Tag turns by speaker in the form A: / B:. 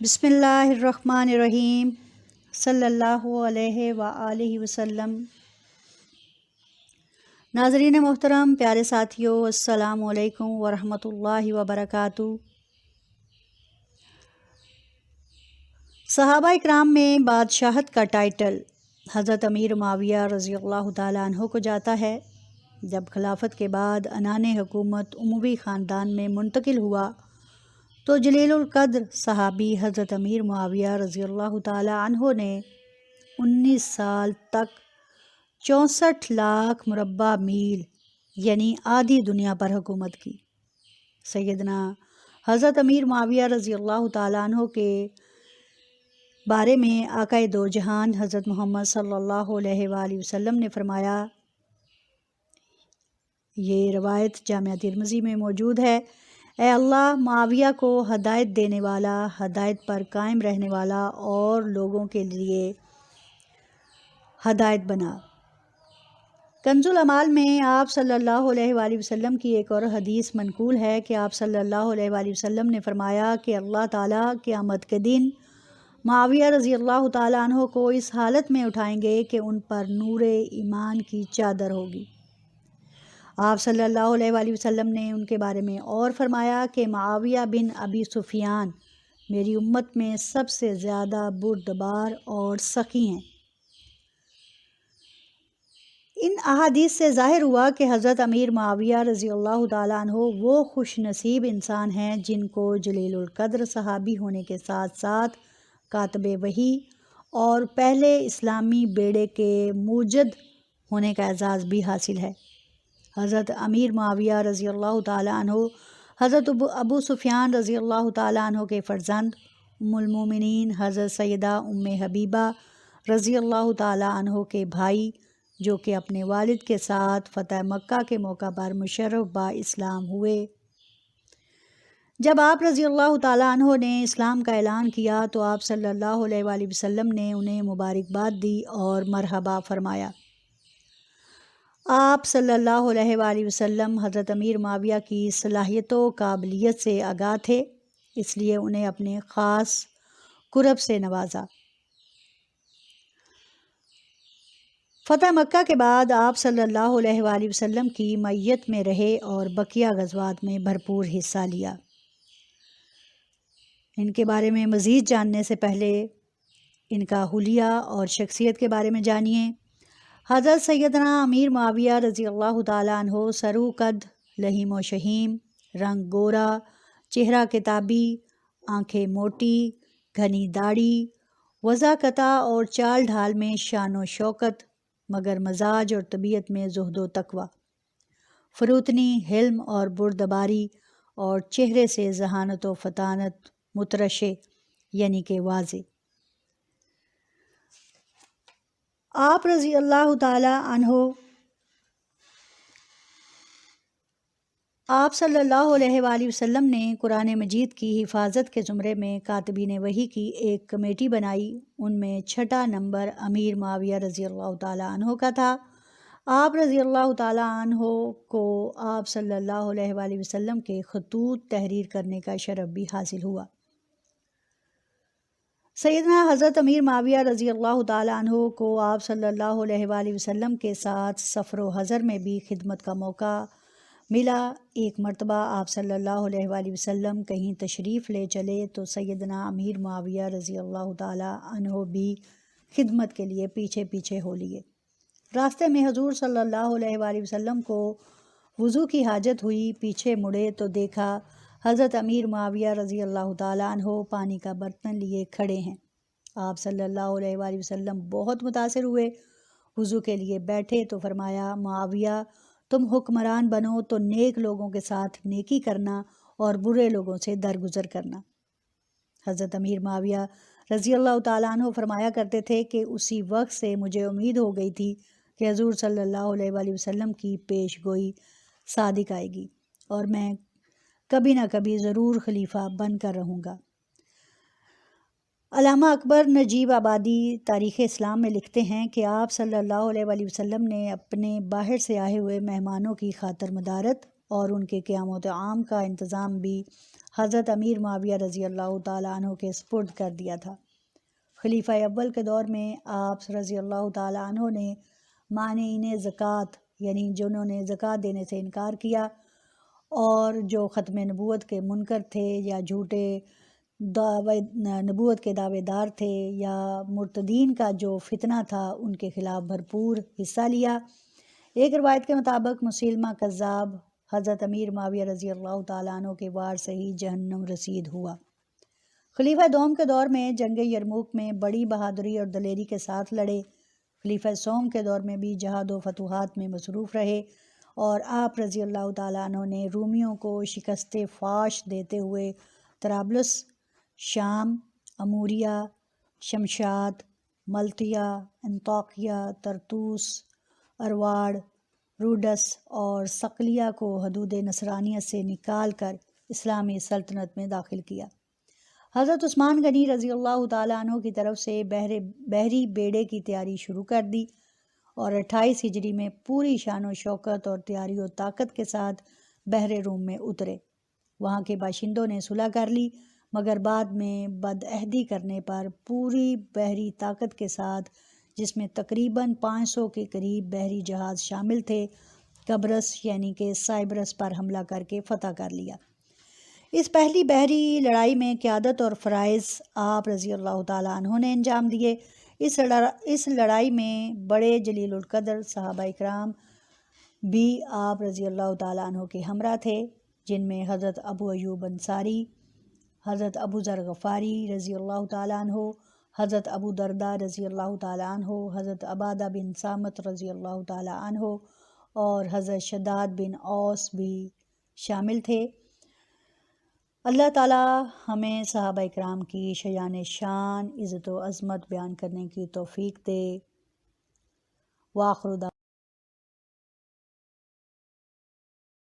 A: بسم اللہ الرحمن الرحیم صلی اللہ علیہ وآلہ وسلم۔ ناظرین محترم، پیارے ساتھیوں، السلام علیکم ورحمۃ اللہ وبرکاتہ۔ صحابہ اکرام میں بادشاہت کا ٹائٹل حضرت امیر معاویہ رضی اللہ تعالیٰ عنہ کو جاتا ہے۔ جب خلافت کے بعد عنان حکومت اموی خاندان میں منتقل ہوا تو جلیل القدر صحابی حضرت امیر معاویہ رضی اللہ تعالیٰ عنہ نے 19 سال تک 64 لاکھ مربع میل یعنی آدھی دنیا پر حکومت کی۔ سیدنا حضرت امیر معاویہ رضی اللہ تعالیٰ عنہ کے بارے میں آقائے دو جہان حضرت محمد صلی اللہ علیہ وآلہ وسلم نے فرمایا، یہ روایت جامعہ ترمذی میں موجود ہے، اے اللہ معاویہ کو ہدایت دینے والا، ہدایت پر قائم رہنے والا اور لوگوں کے لیے ہدایت بنا۔ کنز الاعمال میں آپ صلی اللہ علیہ وآلہ وسلم کی ایک اور حدیث منقول ہے کہ آپ صلی اللہ علیہ وآلہ وسلم نے فرمایا کہ اللہ تعالیٰ قیامت کے دن معاویہ رضی اللہ تعالیٰ عنہ کو اس حالت میں اٹھائیں گے کہ ان پر نور ایمان کی چادر ہوگی۔ آپ صلی اللہ علیہ وآلہ وسلم نے ان کے بارے میں اور فرمایا کہ معاویہ بن ابی سفیان میری امت میں سب سے زیادہ بردبار اور سخی ہیں۔ ان احادیث سے ظاہر ہوا کہ حضرت امیر معاویہ رضی اللہ تعالیٰ عنہ وہ خوش نصیب انسان ہیں جن کو جلیل القدر صحابی ہونے کے ساتھ ساتھ کاتب وحی اور پہلے اسلامی بیڑے کے موجد ہونے کا اعزاز بھی حاصل ہے۔ حضرت امیر معاویہ رضی اللہ تعالیٰ عنہ حضرت ابو سفیان رضی اللہ تعالیٰ عنہ کے فرزند ام المومنین حضرت سیدہ ام حبیبہ رضی اللہ تعالیٰ عنہ کے بھائی، جو کہ اپنے والد کے ساتھ فتح مکہ کے موقع پر مشرف با اسلام ہوئے۔ جب آپ رضی اللہ تعالیٰ عنہ نے اسلام کا اعلان کیا تو آپ صلی اللہ علیہ وآلہ وسلم نے انہیں مبارکباد دی اور مرحبا فرمایا۔ آپ صلی اللہ علیہ وآلہ وسلم حضرت امیر معاویہ کی صلاحیت و قابلیت سے آگاہ تھے، اس لیے انہیں اپنے خاص قرب سے نوازا۔ فتح مکہ کے بعد آپ صلی اللہ علیہ وآلہ وسلم کی معیت میں رہے اور بقیہ غزوات میں بھرپور حصہ لیا۔ ان کے بارے میں مزید جاننے سے پہلے ان کا حلیہ اور شخصیت کے بارے میں جانیے۔ حضرت سیدنا امیر معاویہ رضی اللہ تعالیٰ عنہ سرو قد، لحیم و شہیم، رنگ گورا، چہرہ کتابی، آنکھیں موٹی، گھنی داڑھی، وضاقتہ اور چال ڈھال میں شان و شوکت، مگر مزاج اور طبیعت میں زہد و تقوی، فروتنی، حلم اور بردباری، اور چہرے سے ذہانت و فطانت مترشح یعنی کہ واضح۔ آپ رضی اللہ تعالیٰ عنہ آپ صلی اللہ علیہ وآلہ وسلم نے قرآن مجید کی حفاظت کے زمرے میں کاتبین وحی کی ایک کمیٹی بنائی۔ ان میں 6 نمبر امیر معاویہ رضی اللہ تعالیٰ عنہ کا تھا۔ آپ رضی اللہ تعالیٰ عنہ کو آپ صلی اللہ علیہ وآلہ وسلم کے خطوط تحریر کرنے کا شرف بھی حاصل ہوا۔ سیدنا حضرت امیر معاویہ رضی اللہ تعالیٰ عنہ کو آپ صلی اللہ علیہ وآلہ وسلم کے ساتھ سفر و حضر میں بھی خدمت کا موقع ملا۔ ایک مرتبہ آپ صلی اللہ علیہ وآلہ وسلم کہیں تشریف لے چلے تو سیدنا امیر معاویہ رضی اللہ تعالیٰ عنہ بھی خدمت کے لیے پیچھے پیچھے ہو لیے۔ راستے میں حضور صلی اللہ علیہ وآلہ وسلم کو وضو کی حاجت ہوئی، پیچھے مڑے تو دیکھا حضرت امیر معاویہ رضی اللہ تعالیٰ عنہ پانی کا برتن لیے کھڑے ہیں۔ آپ صلی اللہ علیہ وآلہ وسلم بہت متاثر ہوئے، وضو کے لیے بیٹھے تو فرمایا، معاویہ تم حکمران بنو تو نیک لوگوں کے ساتھ نیکی کرنا اور برے لوگوں سے درگزر کرنا۔ حضرت امیر معاویہ رضی اللہ تعالیٰ عنہ فرمایا کرتے تھے کہ اسی وقت سے مجھے امید ہو گئی تھی کہ حضور صلی اللہ علیہ وآلہ وسلم کی پیش گوئی صادق آئے گی اور میں کبھی نہ کبھی ضرور خلیفہ بن کر رہوں گا۔ علامہ اکبر نجیب آبادی تاریخ اسلام میں لکھتے ہیں کہ آپ صلی اللہ علیہ وآلہ وسلم نے اپنے باہر سے آئے ہوئے مہمانوں کی خاطر مدارت اور ان کے قیام و طعام کا انتظام بھی حضرت امیر معاویہ رضی اللہ تعالیٰ عنہ کے سپرد کر دیا تھا۔ خلیفہ اول کے دور میں آپ رضی اللہ تعالیٰ عنہ نے مانعین زکوٰۃ یعنی جنہوں نے زکوٰۃ دینے سے انکار کیا اور جو ختم نبوت کے منکر تھے یا جھوٹے نبوت کے دعوے دار تھے یا مرتدین کا جو فتنہ تھا ان کے خلاف بھرپور حصہ لیا۔ ایک روایت کے مطابق مسلمہ کذاب حضرت امیر معاویہ رضی اللہ تعالیٰ عنہ کے وار سے ہی جہنم رسید ہوا۔ خلیفہ دوم کے دور میں جنگ یرموک میں بڑی بہادری اور دلیری کے ساتھ لڑے۔ خلیفہ سوم کے دور میں بھی جہاد و فتوحات میں مصروف رہے اور آپ رضی اللہ تعالیٰ عنہ نے رومیوں کو شکست فاش دیتے ہوئے طرابلس، شام، اموریہ، شمشاد، ملتیا، انطاکیہ، ترتوس، ارواڑ، روڈس اور صقلیہ کو حدود نصرانیت سے نکال کر اسلامی سلطنت میں داخل کیا۔ حضرت عثمان غنی رضی اللہ تعالیٰ عنہ کی طرف سے بحری بیڑے کی تیاری شروع کر دی اور 28 ہجری میں پوری شان و شوکت اور تیاری و طاقت کے ساتھ بحر روم میں اترے۔ وہاں کے باشندوں نے صلح کر لی مگر بعد میں بدعہدی کرنے پر پوری بحری طاقت کے ساتھ، جس میں تقریباً 500 کے قریب بحری جہاز شامل تھے، قبرص یعنی کہ سائبرس پر حملہ کر کے فتح کر لیا۔ اس پہلی بحری لڑائی میں قیادت اور فرائض آپ رضی اللہ تعالیٰ عنہ نے انجام دیے۔ اس لڑائی میں بڑے جلیل القدر صحابہ اکرام بھی آپ رضی اللہ تعالیٰ عنہ کے ہمراہ تھے، جن میں حضرت ابو ایوب انصاری، حضرت ابو ذر غفاری رضی اللہ تعالیٰ عنہ، حضرت ابو دردہ رضی اللہ تعالیٰ عنہ، حضرت عبادہ بن صامت رضی اللہ تعالیٰ عنہ اور حضرت شداد بن اوس بھی شامل تھے۔ اللہ تعالیٰ ہمیں صحابہ اکرام کی شایان شان، عزت و عظمت بیان کرنے کی توفیق دے۔ وآخر